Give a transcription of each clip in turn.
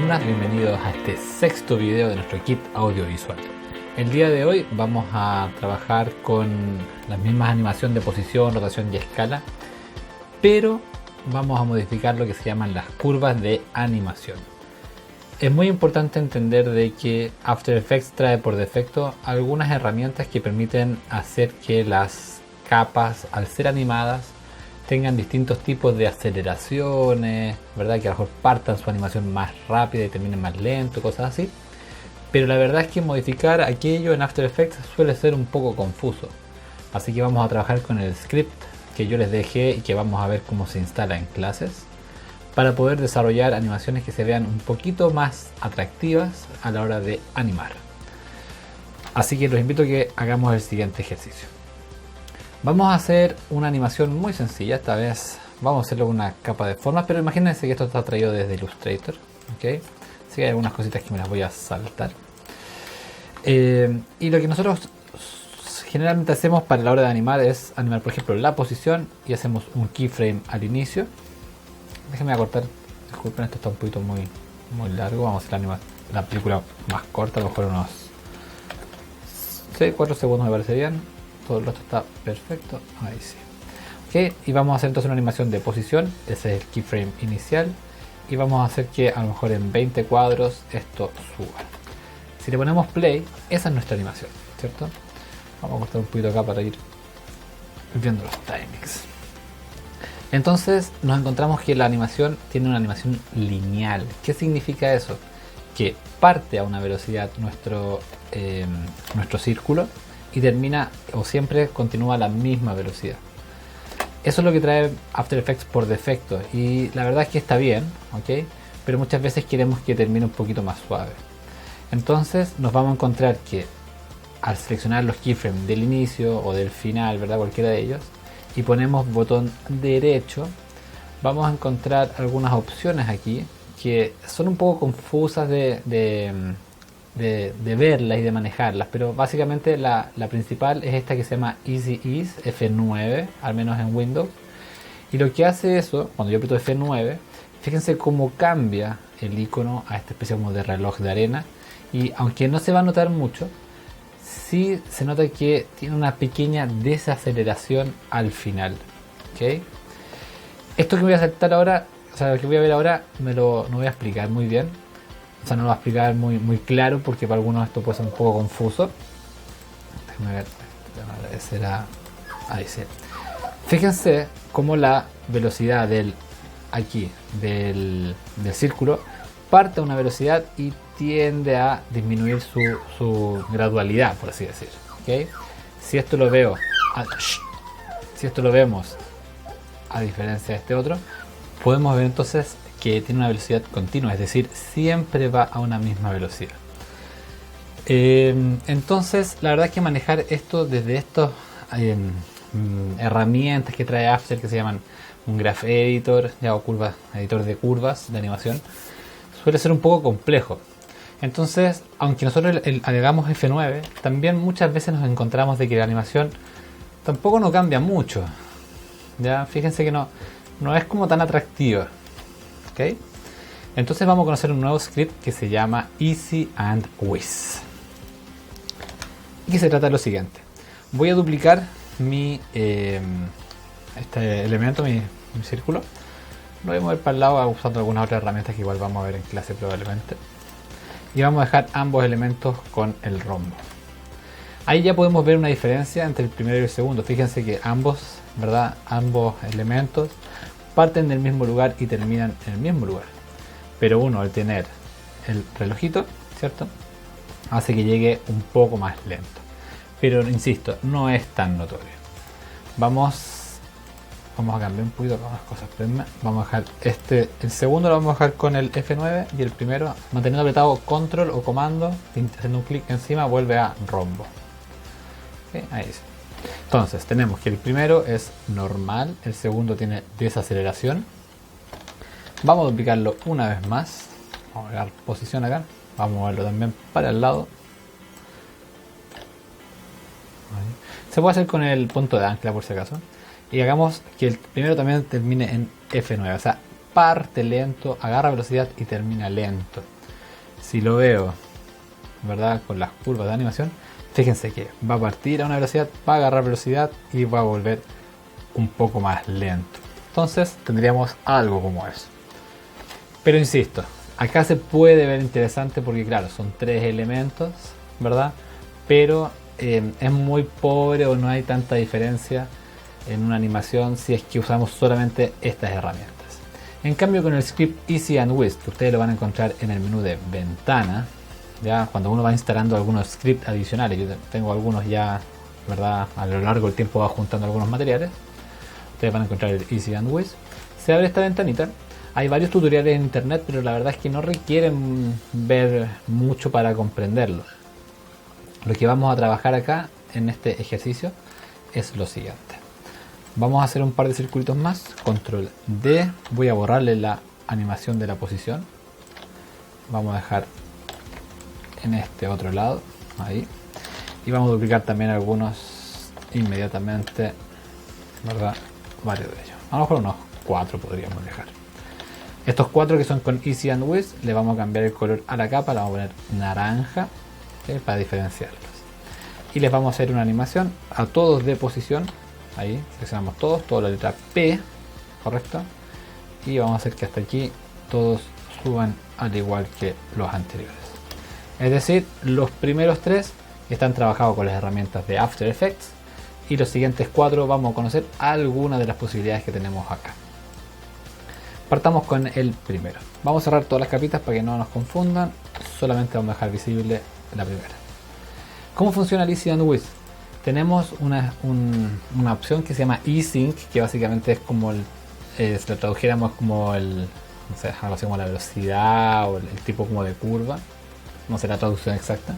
alumnas, bienvenidos a este sexto video de nuestro kit audiovisual. El día de hoy vamos a trabajar con las mismas animación de posición, rotación y escala, pero vamos a modificar lo que se llaman las curvas de animación. Es muy importante entender de que After Effects trae por defecto algunas herramientas que permiten hacer que las capas, al ser animadas, tengan distintos tipos de aceleraciones, ¿verdad? Que a lo mejor partan su animación más rápida y terminen más lento, cosas así. Pero la verdad es que modificar aquello en After Effects suele ser un poco confuso. Así que vamos a trabajar con el script que yo les dejé y que vamos a ver cómo se instala en clases, para poder desarrollar animaciones que se vean un poquito más atractivas a la hora de animar. Así que los invito a que hagamos el siguiente ejercicio. Vamos a hacer una animación muy sencilla. Esta vez vamos a hacerlo con una capa de formas, pero imagínense que esto está traído desde Illustrator, ¿okay? Así que hay algunas cositas que me las voy a saltar. Y lo que nosotros generalmente hacemos para la hora de animar es animar, por ejemplo, la posición y hacemos un keyframe al inicio. Déjenme acortar, disculpen, esto está un poquito muy largo. Vamos a hacer la película más corta, a lo mejor unos 4 segundos me parece bien. Todo el resto está perfecto, ahí sí. Ok, y vamos a hacer entonces una animación de posición. Ese es el keyframe inicial. Y vamos a hacer que a lo mejor en 20 cuadros esto suba. Si le ponemos play, esa es nuestra animación, ¿cierto? Vamos a cortar un poquito acá para ir viendo los timings. Entonces nos encontramos que la animación tiene una animación lineal. ¿Qué significa eso? Que parte a una velocidad nuestro círculo y termina o siempre continúa a la misma velocidad. Eso es lo que trae After Effects por defecto y la verdad es que está bien, ¿ok? Pero muchas veces queremos que termine un poquito más suave. Entonces nos vamos a encontrar que al seleccionar los keyframes del inicio o del final, ¿verdad? Cualquiera de ellos, y ponemos botón derecho, vamos a encontrar algunas opciones aquí que son un poco confusas de verlas y de manejarlas, pero básicamente la principal es esta que se llama Easy Ease F9, al menos en Windows. Y lo que hace eso, cuando yo aprieto F9, fíjense cómo cambia el icono a esta especie como de reloj de arena, y aunque no se va a notar mucho, sí se nota que tiene una pequeña desaceleración al final, ¿okay? Esto que voy a saltar ahora, o sea, lo que voy a ver ahora, no voy a explicar muy bien. O sea, no lo voy a explicar muy claro porque para algunos esto puede ser un poco confuso. Déjame ver. Ahí sí. Fíjense cómo la velocidad del círculo parte a una velocidad y tiende a disminuir su gradualidad, por así decir. ¿Okay? Si esto lo vemos a diferencia de este otro, podemos ver entonces que tiene una velocidad continua, es decir, siempre va a una misma velocidad. Entonces, la verdad es que manejar esto desde estas herramientas que trae After, que se llaman un Graph Editor o editor de curvas de animación, suele ser un poco complejo. Entonces, aunque nosotros agregamos F9, también muchas veces nos encontramos de que la animación tampoco no cambia mucho. Ya, fíjense que no es como tan atractiva. ¿Okay? Entonces vamos a conocer un nuevo script que se llama Easy and Whiz. Y que se trata de lo siguiente. Voy a duplicar este elemento, mi círculo. Lo voy a mover para el lado usando algunas otras herramientas que igual vamos a ver en clase probablemente. Y vamos a dejar ambos elementos con el rombo. Ahí ya podemos ver una diferencia entre el primero y el segundo. Fíjense que ambos elementos parten del mismo lugar y terminan en el mismo lugar, pero uno, al tener el relojito, ¿cierto?, hace que llegue un poco más lento, pero insisto, no es tan notorio. Vamos a cambiar un poquito algunas cosas. Vamos a dejar el segundo lo vamos a dejar con el F9 y el primero manteniendo apretado control o comando, haciendo un clic encima vuelve a rombo. ¿Okay? Ahí sí. Entonces tenemos que el primero es normal, el segundo tiene desaceleración. Vamos a duplicarlo una vez más. Vamos a dar posición acá. Vamos a moverlo también para el lado. Ahí. Se puede hacer con el punto de ancla por si acaso. Y hagamos que el primero también termine en F9. O sea, parte lento, agarra velocidad y termina lento. si lo veo, ¿verdad? Con las curvas de animación, fíjense que va a partir a una velocidad, va a agarrar velocidad y va a volver un poco más lento. Entonces tendríamos algo como eso. Pero insisto, acá se puede ver interesante porque claro, son 3 elementos, ¿verdad? Pero es muy pobre o no hay tanta diferencia en una animación si es que usamos solamente estas herramientas. En cambio con el script Easy and Whisk, que ustedes lo van a encontrar en el menú de ventana, ya cuando uno va instalando algunos scripts adicionales, yo tengo algunos ya, ¿verdad? A lo largo del tiempo va juntando algunos materiales. Ustedes van a encontrar el Easy and Whisk. Se abre esta ventanita. Hay varios tutoriales en internet, pero la verdad es que no requieren ver mucho para comprenderlo. Lo que vamos a trabajar acá en este ejercicio es lo siguiente. Vamos a hacer un par de circuitos más. Control D. Voy a borrarle la animación de la posición. Vamos a dejar en este otro lado. Ahí. Y vamos a duplicar también algunos inmediatamente. ¿Verdad? Varios de ellos. A lo mejor unos 4 podríamos dejar. Estos 4 que son con Easy and Whisk, le vamos a cambiar el color a la capa. Le vamos a poner naranja, ¿okay? Para diferenciarlos. Y les vamos a hacer una animación a todos de posición. Ahí seleccionamos todos, toda la letra P, correcto, y vamos a hacer que hasta aquí todos suban al igual que los anteriores. Es decir, los primeros 3 están trabajados con las herramientas de After Effects y los siguientes 4 vamos a conocer algunas de las posibilidades que tenemos acá. Partamos con el primero. Vamos a cerrar todas las capitas para que no nos confundan, solamente vamos a dejar visible la primera. ¿Cómo funciona el Easy and Whisk? Tenemos una opción que se llama eSync, que básicamente es como si lo tradujéramos como no sé, algo así como la velocidad o el tipo como de curva, no sé la traducción exacta.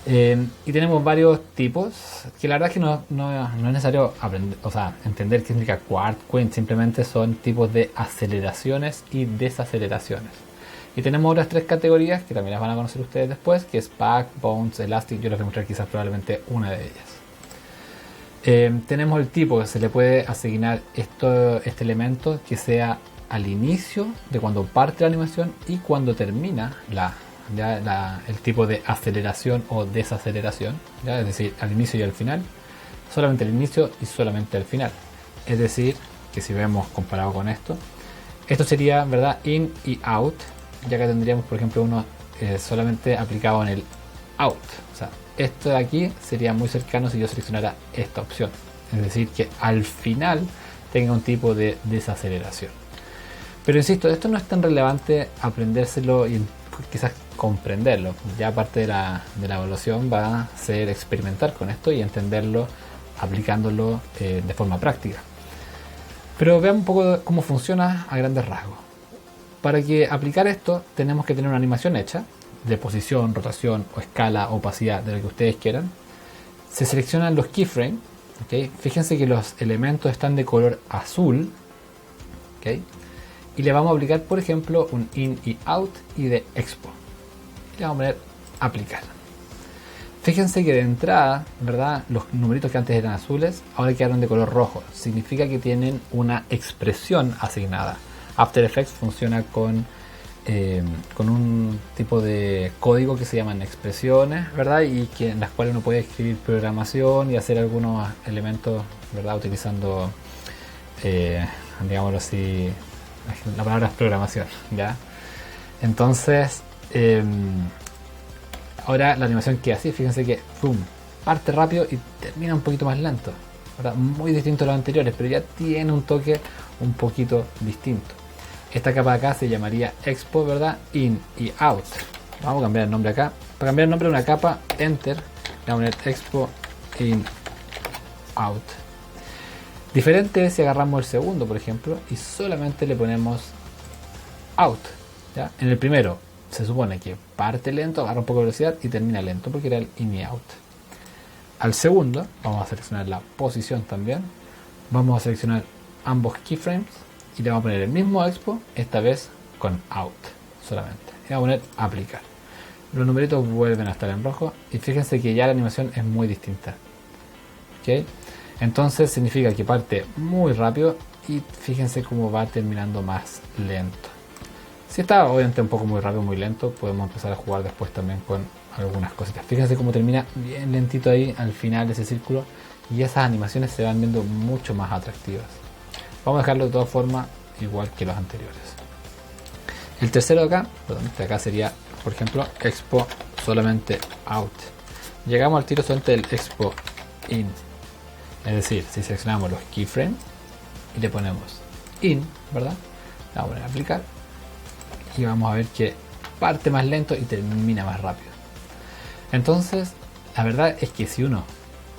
Y tenemos varios tipos, que la verdad es que no es necesario aprender, o sea, entender qué significa quart, quint, simplemente son tipos de aceleraciones y desaceleraciones. Y tenemos otras 3 categorías que también las van a conocer ustedes después, que es Pack, Bounce, Elastic. Yo les voy a mostrar quizás probablemente una de ellas. Tenemos el tipo que se le puede asignar este elemento que sea al inicio de cuando parte la animación y cuando termina el tipo de aceleración o desaceleración, ¿ya? Es decir, al inicio y al final, solamente al inicio y solamente al final. Es decir, que si vemos comparado con esto sería, ¿verdad?, in y out, ya que tendríamos por ejemplo uno solamente aplicado en el out. O sea, esto de aquí sería muy cercano si yo seleccionara esta opción, es decir, que al final tenga un tipo de desaceleración. Pero insisto, esto no es tan relevante aprendérselo y quizás comprenderlo. Ya parte de la evaluación va a ser experimentar con esto y entenderlo aplicándolo de forma práctica. Pero veamos un poco cómo funciona a grandes rasgos. Para que aplicar esto tenemos que tener una animación hecha de posición, rotación o escala, opacidad, de lo que ustedes quieran. Se seleccionan los keyframes, ¿okay? Fíjense que los elementos están de color azul, ¿okay? Y le vamos a aplicar, por ejemplo, un in y out y de expo. Y le vamos a poner aplicar. Fíjense que de entrada, ¿verdad?, los numeritos que antes eran azules ahora quedaron de color rojo. Significa que tienen una expresión asignada. After Effects funciona con un tipo de código que se llaman expresiones, ¿verdad? Y que en las cuales uno puede escribir programación y hacer algunos elementos, ¿verdad?, utilizando, digámoslo así, la palabra es programación, ¿ya? Entonces, ahora la animación queda así. Fíjense que boom, parte rápido y termina un poquito más lento, ¿verdad? Muy distinto a los anteriores, pero ya tiene un toque un poquito distinto. Esta capa de acá se llamaría Expo, ¿verdad? In y Out. Vamos a cambiar el nombre acá. Para cambiar el nombre de una capa, Enter, le vamos a poner Expo, In, Out. Diferente es si agarramos el segundo, por ejemplo, y solamente le ponemos Out, ¿ya? En el primero se supone que parte lento, agarra un poco de velocidad y termina lento porque era el In y Out. Al segundo vamos a seleccionar la posición también. Vamos a seleccionar ambos keyframes y le vamos a poner el mismo expo, esta vez con out solamente. Y vamos a poner aplicar. Los numeritos vuelven a estar en rojo y fíjense que ya la animación es muy distinta. ¿Okay? Entonces significa que parte muy rápido y fíjense cómo va terminando más lento. Si está obviamente un poco muy rápido, muy lento, podemos empezar a jugar después también con algunas cositas. Fíjense cómo termina bien lentito ahí al final de ese círculo y esas animaciones se van viendo mucho más atractivas. Vamos a dejarlo de todas formas igual que los anteriores. El tercero de acá, de acá sería, por ejemplo, Expo solamente out. Llegamos al tiro solamente del Expo in. Es decir, si seleccionamos los keyframes y le ponemos in, ¿verdad? Le vamos a poner a aplicar y vamos a ver que parte más lento y termina más rápido. Entonces, la verdad es que si uno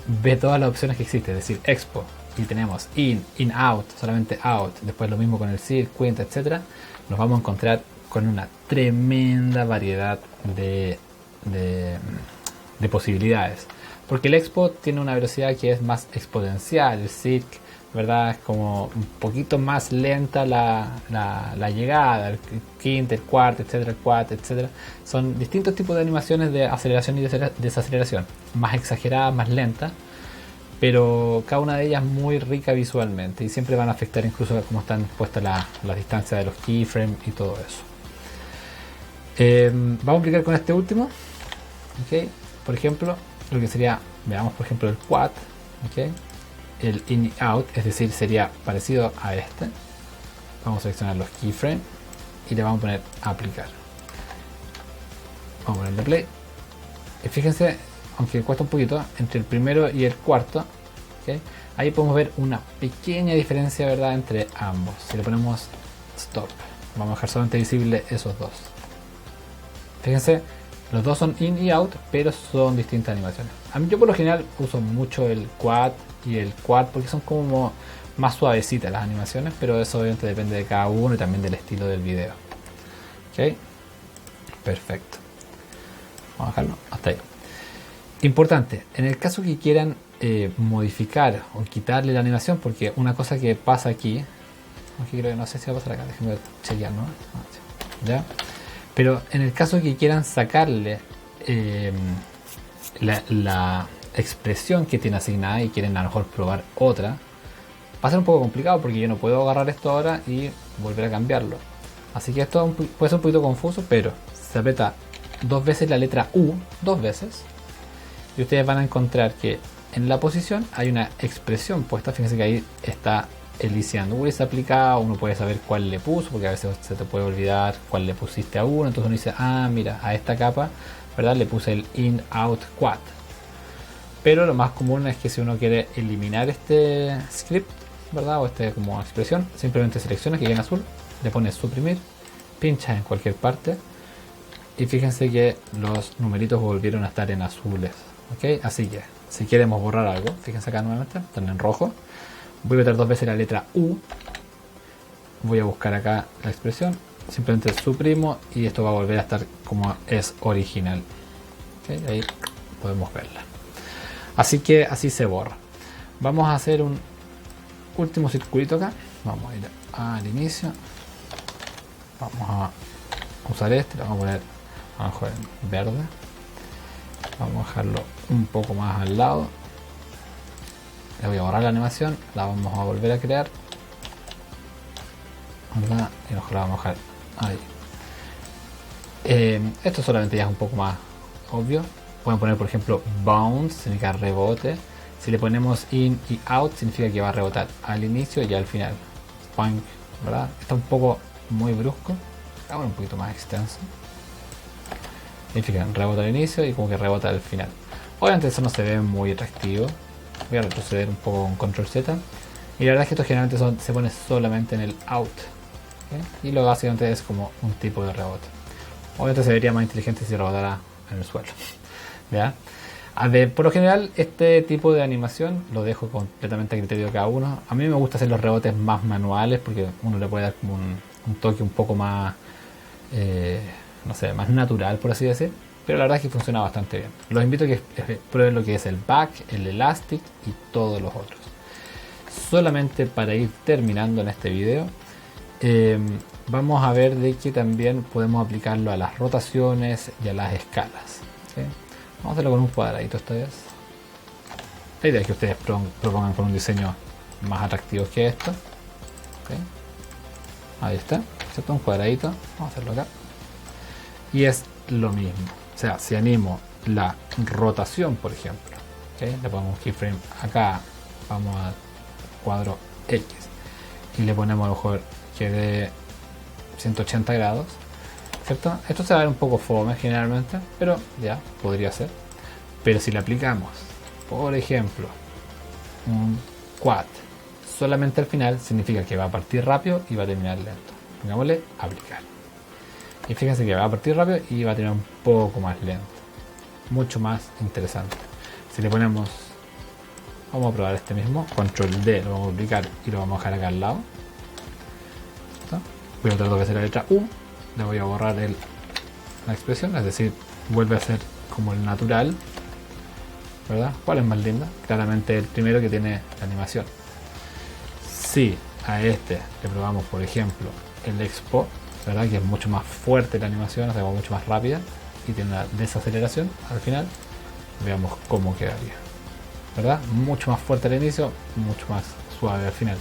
ve todas las opciones que existen, es decir, Expo, y tenemos in, out, solamente out, después lo mismo con el circuit, etcétera, nos vamos a encontrar con una tremenda variedad de posibilidades. Porque el Expo tiene una velocidad que es más exponencial, el circ, ¿verdad? Es como un poquito más lenta la llegada, el quinto, el cuarto, etcétera, el cuarto, etcétera. Son distintos tipos de animaciones de aceleración y desaceleración, más exageradas, más lentas, pero cada una de ellas muy rica visualmente y siempre van a afectar incluso cómo están puestas las distancias de los keyframes y todo eso. Vamos a aplicar con este último, ¿okay? Por ejemplo, lo que sería, veamos por ejemplo el quad, ¿okay? El in y out, es decir, sería parecido a este. Vamos a seleccionar los keyframes y le vamos a poner a aplicar. Vamos a ponerle play y fíjense, aunque cuesta un poquito, entre el primero y el cuarto, ¿okay? Ahí podemos ver una pequeña diferencia, ¿verdad?, entre ambos. Si le ponemos stop, vamos a dejar solamente visible esos dos. Fíjense, los dos son in y out, pero son distintas animaciones. Yo por lo general uso mucho el quad y el quad porque son como más suavecitas las animaciones, pero eso obviamente depende de cada uno y también del estilo del video. Ok, perfecto. Vamos a dejarlo hasta ahí. Importante, en el caso que quieran modificar o quitarle la animación, porque una cosa que pasa aquí, aunque creo que no sé si va a pasar acá, déjenme chequear, ¿no? Ya. Pero en el caso que quieran sacarle la expresión que tiene asignada y quieren a lo mejor probar otra, va a ser un poco complicado porque yo no puedo agarrar esto ahora y volver a cambiarlo. Así que esto puede ser un poquito confuso, pero se aprieta dos veces la letra U, dos veces, y ustedes van a encontrar que en la posición hay una expresión puesta. Fíjense que ahí está el easy and with aplicado, uno puede saber cuál le puso, porque a veces se te puede olvidar cuál le pusiste a uno, entonces uno dice, ah, mira, a esta capa, ¿verdad?, le puse el in, out, quad. Pero lo más común es que si uno quiere eliminar este script, ¿verdad?, o este como expresión, simplemente selecciona que quede en azul, le pones suprimir, pinchas en cualquier parte y fíjense que los numeritos volvieron a estar en azules, ¿ok? Así que si queremos borrar algo, fíjense acá nuevamente, están en rojo. Voy a meter dos veces la letra U, voy a buscar acá la expresión, simplemente suprimo y esto va a volver a estar como es original. ¿Okay? Ahí podemos verla. Así que así se borra. Vamos a hacer un último circulito acá. Vamos a ir al inicio. Vamos a usar este, le vamos a poner abajo en verde. Vamos a dejarlo un poco más al lado. Le voy a borrar la animación, la vamos a volver a crear, ¿verdad? Y mejor la vamos a dejar ahí. Esto solamente ya es un poco más obvio. Pueden poner por ejemplo bounce, significa rebote. Si le ponemos in y out, significa que va a rebotar al inicio y al final. Spunk, ¿verdad? Está un poco muy brusco. Ahora un poquito más extenso. Significa rebota al inicio y como que rebota al final. Obviamente eso no se ve muy atractivo. Voy a retroceder un poco con control Z. Y la verdad es que esto generalmente se pone solamente en el out, ¿okay? Y lo básicamente es como un tipo de rebote. Obviamente se vería más inteligente si rebotara en el suelo. ¿Ya? Por lo general este tipo de animación lo dejo completamente a criterio de cada uno. A mí me gusta hacer los rebotes más manuales porque uno le puede dar como un toque un poco más, no sé, más natural, por así decir. Pero la verdad es que funciona bastante bien. Los invito a que prueben lo que es el back, el elastic y todos los otros. Solamente para ir terminando en este video, vamos a ver de que también podemos aplicarlo a las rotaciones y a las escalas. ¿Sí? Vamos a hacerlo con un cuadradito esta vez. La idea es que ustedes propongan con un diseño más atractivo que esto. ¿Sí? Ahí está. ¿cierto? Un cuadradito, vamos a hacerlo acá. Y es lo mismo. O sea, si animo la rotación, por ejemplo, ¿okay? Le ponemos keyframe acá, vamos a cuadro X y le ponemos a lo mejor que de 180 grados, ¿cierto? Esto se va a ver un poco fome generalmente, pero ya podría ser. Pero si le aplicamos, por ejemplo, un quad solamente al final, significa que va a partir rápido y va a terminar lento. Pongámosle aplicar. Y fíjense que va a partir rápido y va a terminar un poco más lento. Mucho más interesante. Si le ponemos, vamos a probar este mismo, control D, lo vamos a aplicar y lo vamos a dejar acá al lado. ¿Está? Voy a tratar de hacer la letra U, le voy a borrar la expresión, es decir, vuelve a ser como el natural, ¿verdad? ¿Cuál es más linda? Claramente el primero que tiene la animación. Si a este le probamos, por ejemplo, el Expo, ¿verdad? Que es mucho más fuerte la animación, o sea, mucho más rápida y tiene una desaceleración al final, veamos cómo quedaría, ¿verdad? Mucho más fuerte al inicio, mucho más suave al final.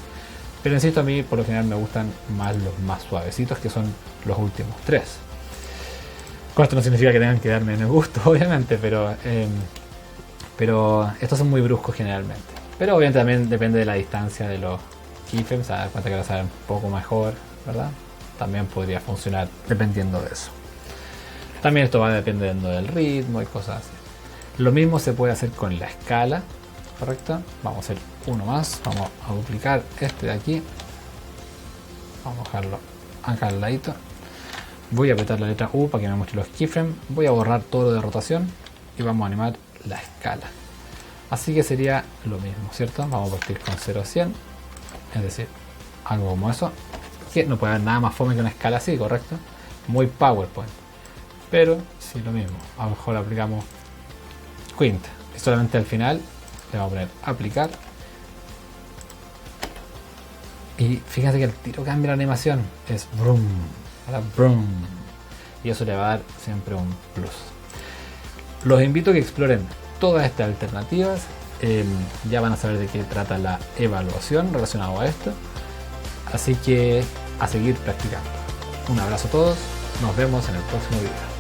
Pero insisto, a mí por lo general me gustan más los más suavecitos, que son los últimos tres. Con esto no significa que tengan que darme en el gusto, obviamente, pero estos son muy bruscos generalmente. Pero obviamente también depende de la distancia de los keyframes, se da cuenta que lo saben un poco mejor, ¿verdad? También podría funcionar dependiendo de eso. También esto va dependiendo del ritmo y cosas así. Lo mismo se puede hacer con la escala, ¿correcto? Vamos a hacer uno más, vamos a duplicar este de aquí, vamos a dejarlo acá al ladito. Voy a apretar la letra U para que me muestre los keyframes, voy a borrar todo lo de rotación y vamos a animar la escala. Así que sería lo mismo, ¿cierto? Vamos a partir con 0 a 100, es decir, algo como eso, que no puede haber nada más fome que una escala así, ¿correcto? Muy PowerPoint. Pero sí, lo mismo, a lo mejor aplicamos Quint y solamente al final le vamos a poner aplicar y fíjense que el tiro cambia la animación, es brum, brum, y eso le va a dar siempre un plus. Los invito a que exploren todas estas alternativas, ya van a saber de qué trata la evaluación relacionada a esto, así que a seguir practicando. Un abrazo a todos, nos vemos en el próximo video.